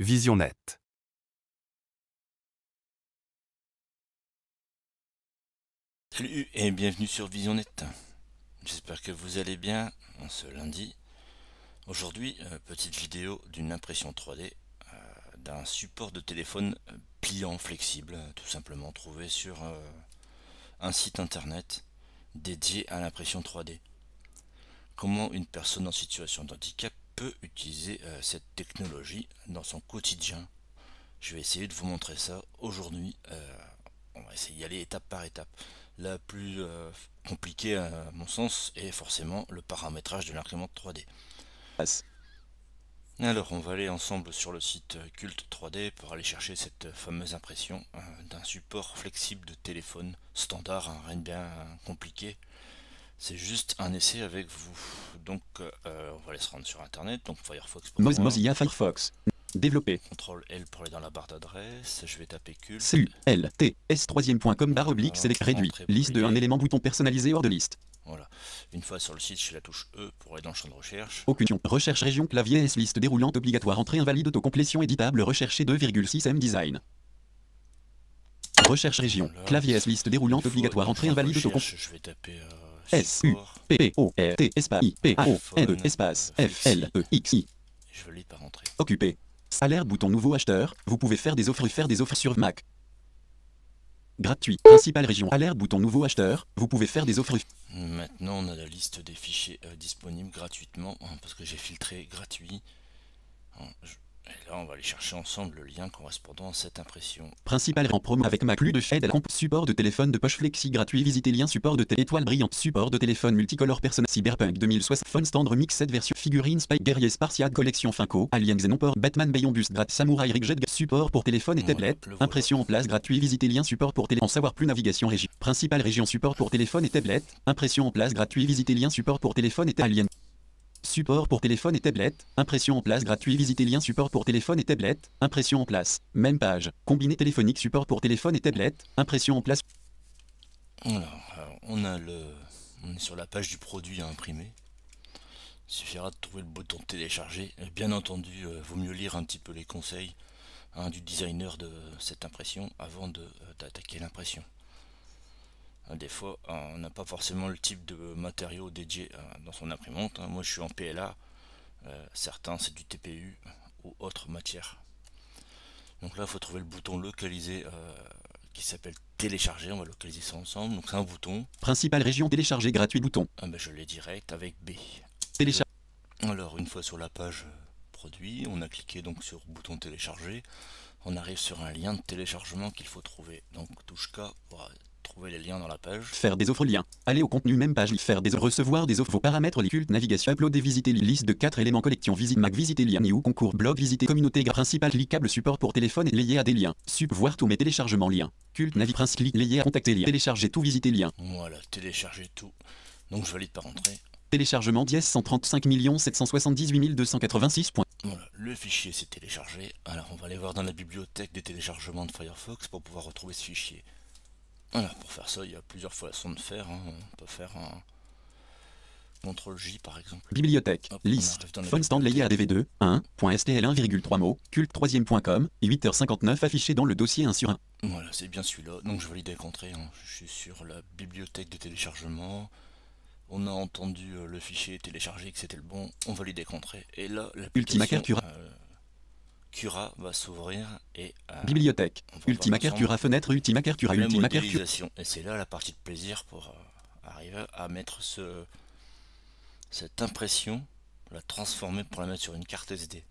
VisionNet. Salut et bienvenue sur VisionNet. J'espère que vous allez bien en ce lundi. Aujourd'hui, petite vidéo d'une impression 3D d'un support de téléphone pliant flexible, tout simplement trouvé sur un site internet dédié à l'impression 3D. Comment une personne en situation de handicap peut utiliser cette technologie dans son quotidien. Je vais essayer de vous montrer ça aujourd'hui. On va essayer d'y aller étape par étape. La plus compliquée à mon sens est forcément le paramétrage de l'imprimante 3D. Alors on va aller ensemble sur le site Cult 3D pour aller chercher cette fameuse impression d'un support flexible de téléphone standard, rien de bien compliqué. C'est juste un essai avec vous. Donc on va aller se rendre sur internet, donc Firefox pour Mozilla Firefox. Développer. CTRL L pour aller dans la barre d'adresse, je vais taper Cult. CULTS3.com / select réduit. Liste de 1 élément bouton personnalisé hors de liste. Voilà. Une fois sur le site, j'ai la touche E pour aller dans le champ de recherche. Aucune recherche région clavier S liste déroulante obligatoire entrée invalide autocomplétion éditable rechercher 2,6 M design. Recherche région Voilà. clavier S liste déroulante obligatoire entrée invalide autocomplétion. Je vais taper S-U-P-P-O-R-T espace I-P-A-O-N-E espace F-L-E-X-I. Je valide par entrée. Occupé. Alerte bouton nouveau acheteur. Vous pouvez faire des offres sur Mac. Gratuit. Principale région. Alerte bouton nouveau acheteur. Vous pouvez faire des offres. Maintenant, on a la liste des fichiers disponibles gratuitement parce que j'ai filtré gratuit. Et là, on va aller chercher ensemble le lien correspondant à cette impression. Principal en promo avec Mac plus de Shade support de téléphone de poche flexi gratuit. Visitez lien support de étoile brillante. Support de téléphone multicolore personne Cyberpunk 2060. Phone stand remix 7 version figurine Spike guerrier Spartiate collection Funko Alien Xenoport Batman Bayon Bus Grat Samurai Rig Jet support pour téléphone et tablette. Impression en place gratuit. Visitez lien support pour téléphone. En savoir plus navigation région. Principale région support pour téléphone et tablette. Impression en place gratuit. Visitez lien support pour téléphone et Alien. Support pour téléphone et tablette, impression en place gratuit. Visitez lien support pour téléphone et tablette, impression en place. Même page. Combiné téléphonique support pour téléphone et tablette, impression en place. Alors, on est sur la page du produit à imprimer. Il suffira de trouver le bouton télécharger. Et bien entendu, vaut mieux lire un petit peu les conseils du designer de cette impression avant d'attaquer l'impression. Des fois, on n'a pas forcément le type de matériau dédié dans son imprimante. Moi, je suis en PLA. Certains, c'est du TPU ou autre matière. Donc là, il faut trouver le bouton localisé qui s'appelle télécharger. On va localiser ça ensemble. Donc c'est un bouton. Principale région télécharger gratuit bouton. Je l'ai direct avec B. Télécharger. Alors, une fois sur la page produit, on a cliqué donc sur bouton télécharger. On arrive sur un lien de téléchargement qu'il faut trouver. Donc touche K pour trouver les liens dans la page. Faire des offres liens. Aller au contenu même page. Faire des offres. Recevoir des offres. Vos paramètres. Les cultes. Navigation. Uploader. Visiter. Liste de 4 éléments. Collection. Visite Mac. Visiter lien. New. Concours. Blog. Visiter. Communauté. Principal. Cliquable. Support pour téléphone et lié à des liens. Voir tous mes téléchargements. Liens. Culte. Navi. Prince. Clic. Lié à contacter. Lien. Télécharger tout. Visiter lien. Voilà. Télécharger tout. Donc je valide par entrée. Téléchargement dièse 135 778 286 points. Voilà, le fichier s'est téléchargé. Alors on va aller voir dans la bibliothèque des téléchargements de Firefox pour pouvoir retrouver ce fichier. Voilà, pour faire ça, il y a plusieurs façons de faire. On peut faire un CTRL J par exemple. Bibliothèque, Hop, liste, phone stand lié à DV2, 1.stl 1,3 culte 3.com, 8h59 affiché dans le dossier 1 sur 1. Voilà, c'est bien celui-là. Donc je valide avec entrée. Je suis sur la bibliothèque de téléchargement. On a entendu le fichier téléchargé que c'était le bon. On valide avec entrée. Et là, l'application Cura va s'ouvrir et bibliothèque, Ultimaker Cura fenêtre Ultimaker Cura Ultimaker Cura. Et c'est là la partie de plaisir pour arriver à mettre cette impression, la transformer pour la mettre sur une carte SD.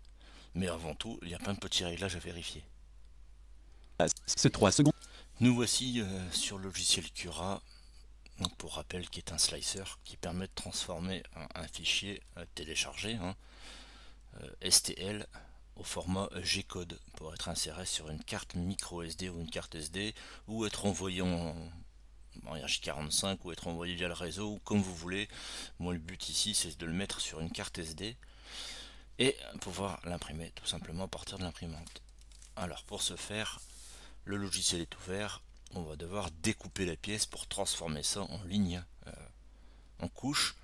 Mais avant tout, il y a plein de petits réglages à vérifier. C'est 3 secondes. Nous voici sur le logiciel Cura. Donc pour rappel, qui est un slicer qui permet de transformer un fichier téléchargé STL au format G-code pour être inséré sur une carte micro SD ou une carte SD ou être envoyé en RJ45 ou être envoyé via le réseau ou comme vous voulez. Moi le but ici c'est de le mettre sur une carte SD et pouvoir l'imprimer tout simplement à partir de l'imprimante. Alors pour ce faire, le logiciel est ouvert. On va devoir découper la pièce pour transformer ça en ligne, en couche.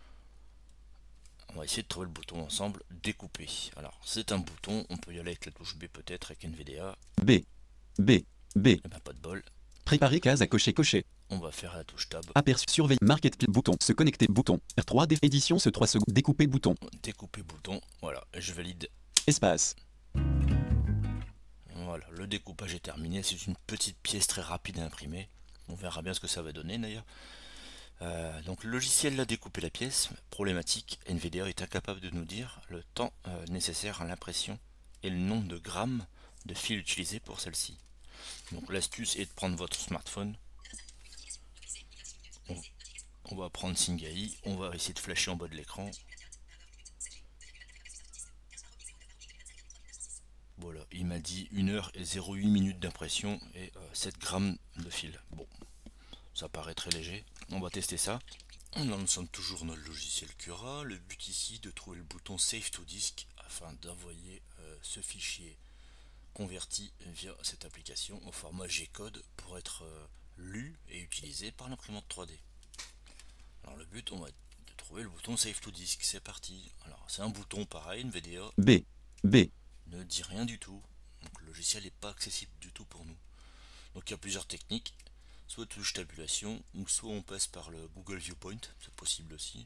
On va essayer de trouver le bouton ensemble, découper. Alors c'est un bouton, on peut y aller avec la touche B peut-être, avec NVDA. B. B. B. Et ben pas de bol. Préparer case à cocher, cocher. On va faire la touche Tab. Aperçu, surveille, market, bouton, se connecter, bouton. R3D, édition, ce 3 secondes, découper, bouton. Découper bouton, voilà, et je valide. Espace. Voilà, le découpage est terminé, c'est une petite pièce très rapide à imprimer. On verra bien ce que ça va donner d'ailleurs. Donc le logiciel a découpé la pièce. Problématique, NVDA est incapable de nous dire le temps nécessaire à l'impression et le nombre de grammes de fil utilisé pour celle-ci. Donc l'astuce est de prendre votre smartphone. On va prendre Singai, on va essayer de flasher en bas de l'écran. Voilà, il m'a dit 1 heure et 0,8 minutes d'impression et 7 grammes de fil. Bon, ça paraît très léger. On va tester ça. Nous sommes toujours dans le logiciel Cura. Le but ici de trouver le bouton Save to Disk afin d'envoyer ce fichier converti via cette application au format G-code pour être lu et utilisé par l'imprimante 3D. Alors le but, on va de trouver le bouton Save to Disk. C'est parti. Alors c'est un bouton pareil, NVDA. B. B. Ne dit rien du tout. Donc le logiciel n'est pas accessible du tout pour nous. Donc il y a plusieurs techniques. Soit touche tabulation, ou soit on passe par le Google Viewpoint, c'est possible aussi.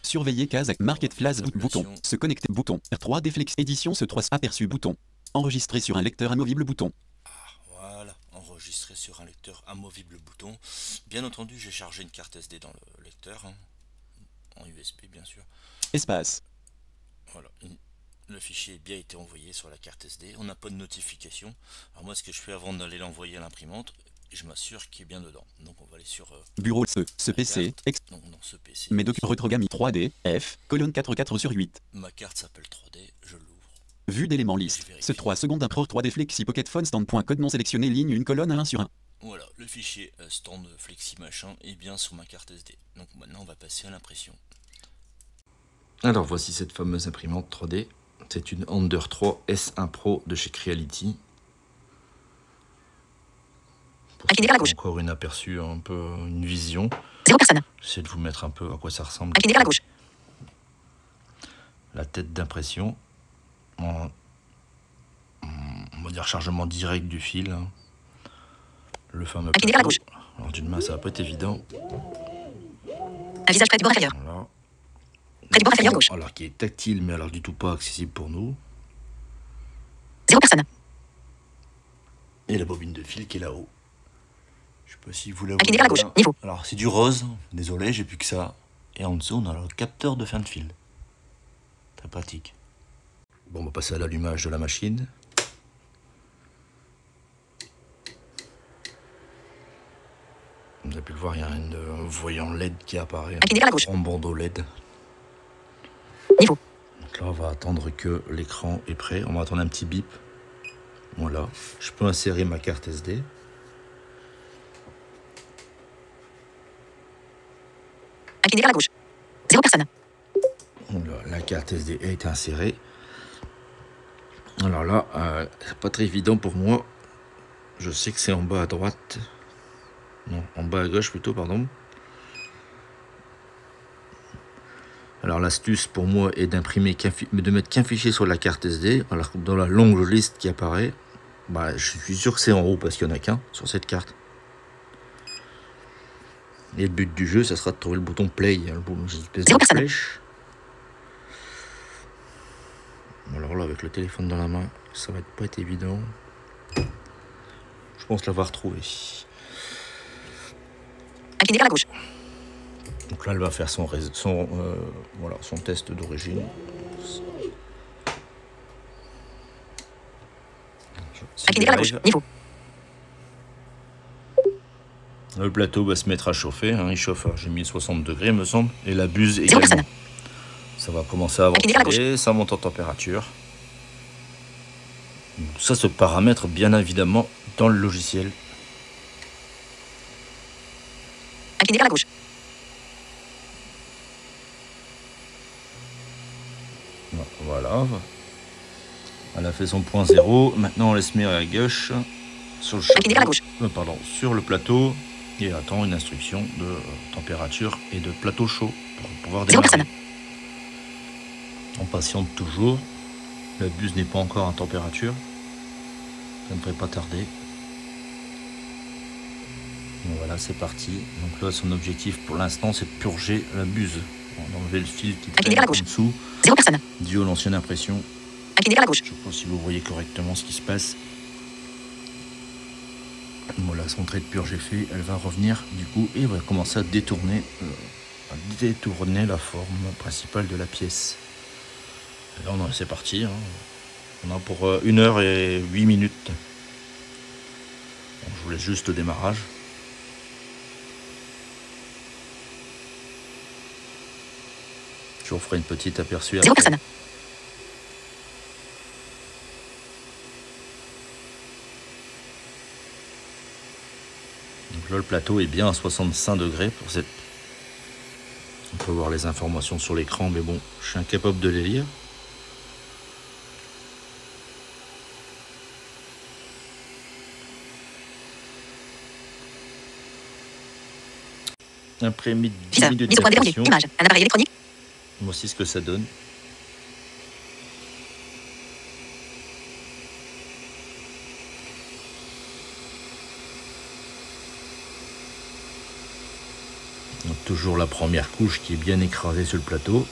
Surveiller case, market place, bouton, se connecter, bouton, R3D flex, édition, ce 3, aperçu, bouton, enregistrer sur un lecteur amovible, bouton. Ah, voilà, enregistrer sur un lecteur amovible, bouton. Bien entendu, j'ai chargé une carte SD dans le lecteur, hein, en USB bien sûr. Espace. Voilà, le fichier a bien été envoyé sur la carte SD, on n'a pas de notification. Alors moi, ce que je fais avant d'aller l'envoyer à l'imprimante, je m'assure qu'il est bien dedans. Donc on va aller sur bureau, ce PC, donc dans ce PC. Mes documents retrogami 3D, F, colonne 4/4/8. Ma carte s'appelle 3D, je l'ouvre. Vue d'éléments liste. Ce 3 secondes impro 3D Flexi Pocket Phone Stand. Code non sélectionné, ligne, une colonne à 1 sur 1. Voilà, le fichier stand flexi machin est bien sur ma carte SD. Donc maintenant on va passer à l'impression. Alors voici cette fameuse imprimante 3D. C'est une Ender 3 S1 Pro de chez Creality. Encore une aperçu, un peu une vision. 0 personnes. J'essaie de vous mettre un peu à quoi ça ressemble. Incliné vers la gauche. La tête d'impression. On va dire chargement direct du fil. Le fameux incliné vers la gauche. Alors d'une main ça va pas être évident. Un visage près du bord inférieur. Voilà. Près du bord inférieur gauche. Alors qui est tactile mais alors du tout pas accessible pour nous. 0 personnes. Et la bobine de fil qui est là-haut. Je sais pas si vous la incliné voyez vers la bien. gauche. Niveau. Alors c'est du rose, désolé, j'ai plus que ça. Et en dessous on a le capteur de fin de fil. Très pratique. Bon, on va passer à l'allumage de la machine. Vous avez pu le voir, il y a un voyant LED qui apparaît. Incliné vers la gauche. En bandeau LED. Niveau. Donc là, on va attendre que l'écran est prêt. On va attendre un petit bip. Voilà. Je peux insérer ma carte SD. Incliné vers la gauche. 0 personnes. Voilà, la carte SD a été insérée. Alors là, c'est pas très évident pour moi. Je sais que c'est en bas à droite. Non, en bas à gauche plutôt, pardon. Alors l'astuce pour moi est d'imprimer de mettre qu'un fichier sur la carte SD. Alors dans la longue liste qui apparaît, bah, je suis sûr que c'est en haut parce qu'il n'y en a qu'un sur cette carte. Et le but du jeu, ça sera de trouver le bouton play, une espèce de flèche. Alors là, avec le téléphone dans la main, ça va pas être évident. Je pense l'avoir trouvé. Incliné vers la gauche. Donc là, elle va faire son test d'origine. Incliné vers la gauche. Niveau. Le plateau va se mettre à chauffer. Hein, il chauffe, j'ai mis 60 degrés, me semble. Et la buse 0 également. personnes. Ça va commencer à avancer, ça monte en température. Ça se paramètre bien évidemment dans le logiciel. Incliné vers la gauche. Voilà. Elle a fait son point 0. Maintenant on laisse mettre à gauche sur le incliné vers la gauche. sur le plateau et attend une instruction de température et de plateau chaud pour pouvoir 0 démarrer. personnes. patiente toujours. La buse n'est pas encore en température. Ça ne devrait pas tarder. Donc voilà, c'est parti. Donc là, son objectif pour l'instant, c'est de purger la buse. D'enlever le fil qui traîne en dessous. 0 personnes. Dû à l'ancienne impression. Incliné vers la gauche. Je ne sais pas si vous voyez correctement ce qui se passe. Voilà, son trait de purge est fait. Elle va revenir du coup et va commencer à détourner la forme principale de la pièce. Et là, c'est parti. Hein. On a pour 1 heure et 8 minutes. Bon, je vous laisse juste le démarrage. Je vous ferai une petite aperçu. 0 personnes. Donc là, le plateau est bien à 65 degrés pour cette. On peut voir les informations sur l'écran, mais bon, je suis incapable de les lire. Après 10 minutes d'application, image, un appareil électronique. Voici ce que ça donne. Donc, toujours la première couche qui est bien écrasée sur le plateau.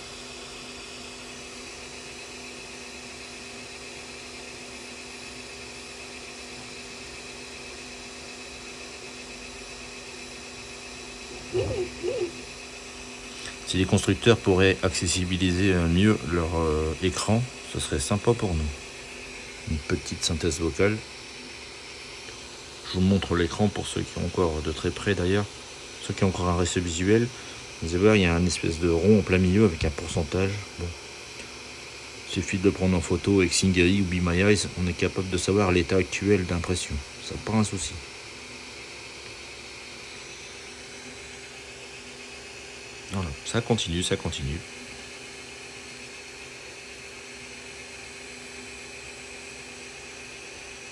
Si les constructeurs pourraient accessibiliser mieux leur écran, ce serait sympa pour nous. Une petite synthèse vocale. Je vous montre l'écran pour ceux qui ont encore de très près d'ailleurs. Ceux qui ont encore un récit visuel. Vous allez voir, il y a un espèce de rond en plein milieu avec un pourcentage. Bon. Il suffit de le prendre en photo avec Singai ou Be My Eyes. On est capable de savoir l'état actuel d'impression. Ça pas un souci. Voilà, ça continue, ça continue.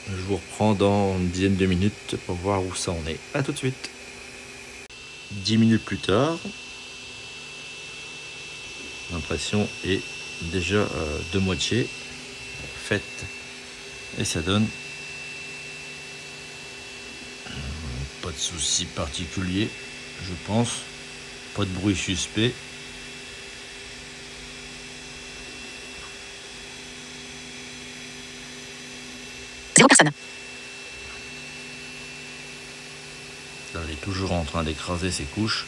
Je vous reprends dans une dizaine de minutes pour voir où ça en est. A tout de suite. 10 minutes plus tard, l'impression est déjà de moitié faite. Et ça donne pas de souci particulier, je pense. Pas de bruit suspect. Zéro personne. Là, elle est toujours en train d'écraser ses couches.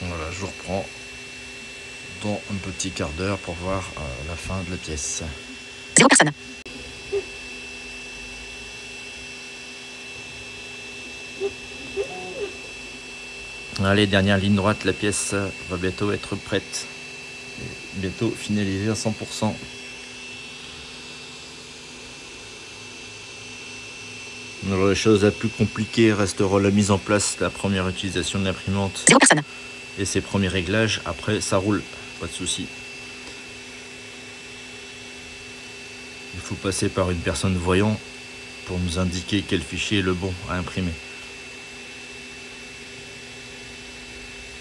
Voilà, je vous reprends dans un petit quart d'heure pour voir la fin de la pièce. Zéro personne. Allez, dernière ligne droite, la pièce va bientôt être prête. Et bientôt finalisée à 100%. Alors, la chose la plus compliquée restera la mise en place, la première utilisation de l'imprimante. Zéro personne. Et ses premiers réglages. Après, ça roule, pas de souci. Il faut passer par une personne voyante pour nous indiquer quel fichier est le bon à imprimer.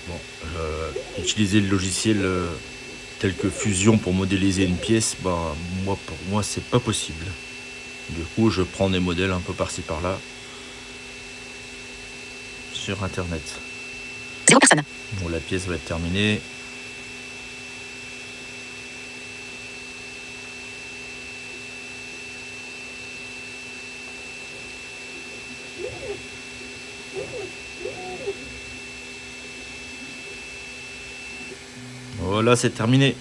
Bon, utiliser le logiciel tel que Fusion pour modéliser une pièce, bah, pour moi, c'est pas possible. Du coup, je prends des modèles un peu par-ci par-là sur Internet. Zéro personne. Bon, la pièce va être terminée. Voilà, c'est terminé.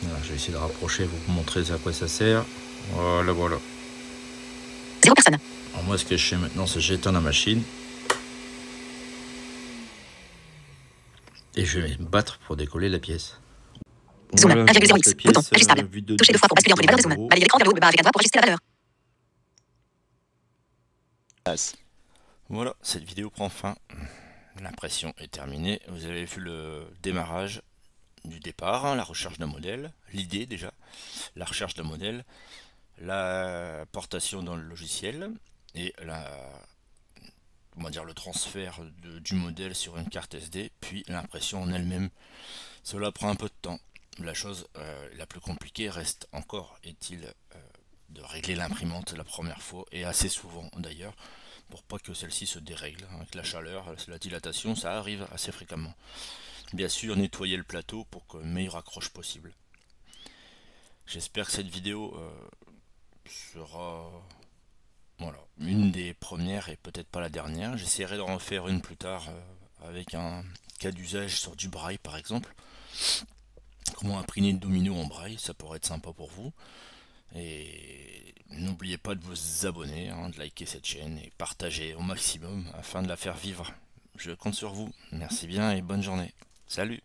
Voilà, je vais essayer de rapprocher, vous montrer à quoi ça sert. Voilà, voilà. Zéro personne. Alors moi, ce que je fais maintenant, c'est j'éteins la machine. Et je vais me battre pour décoller la pièce. Zoom, Voilà, 1,0x. pièce, Bouton, ajustable. vue de Touchez 2 fois pour basculer entre les valeurs de zoom. Balayez l'écran vers le haut et bas avec un doigt pour ajuster la valeur. Voilà, cette vidéo prend fin. L'impression est terminée. Vous avez vu le démarrage du départ, hein, la recherche d'un modèle, l'idée déjà, la recherche d'un modèle, la portation dans le logiciel et on va dire le transfert du modèle sur une carte SD, puis l'impression en elle-même. Cela prend un peu de temps. La chose la plus compliquée reste encore, est-il, de régler l'imprimante la première fois, et assez souvent d'ailleurs, pour pas que celle-ci se dérègle. Avec la chaleur, la dilatation, ça arrive assez fréquemment. Bien sûr, nettoyer le plateau pour que meilleure accroche possible. J'espère que cette vidéo sera voilà, une des premières et peut-être pas la dernière. J'essaierai d'en refaire une plus tard avec un cas d'usage sur du braille par exemple. Comment imprimer une domino en braille, ça pourrait être sympa pour vous. Et n'oubliez pas de vous abonner, hein, de liker cette chaîne et partager au maximum afin de la faire vivre. Je compte sur vous. Merci bien et bonne journée. Salut!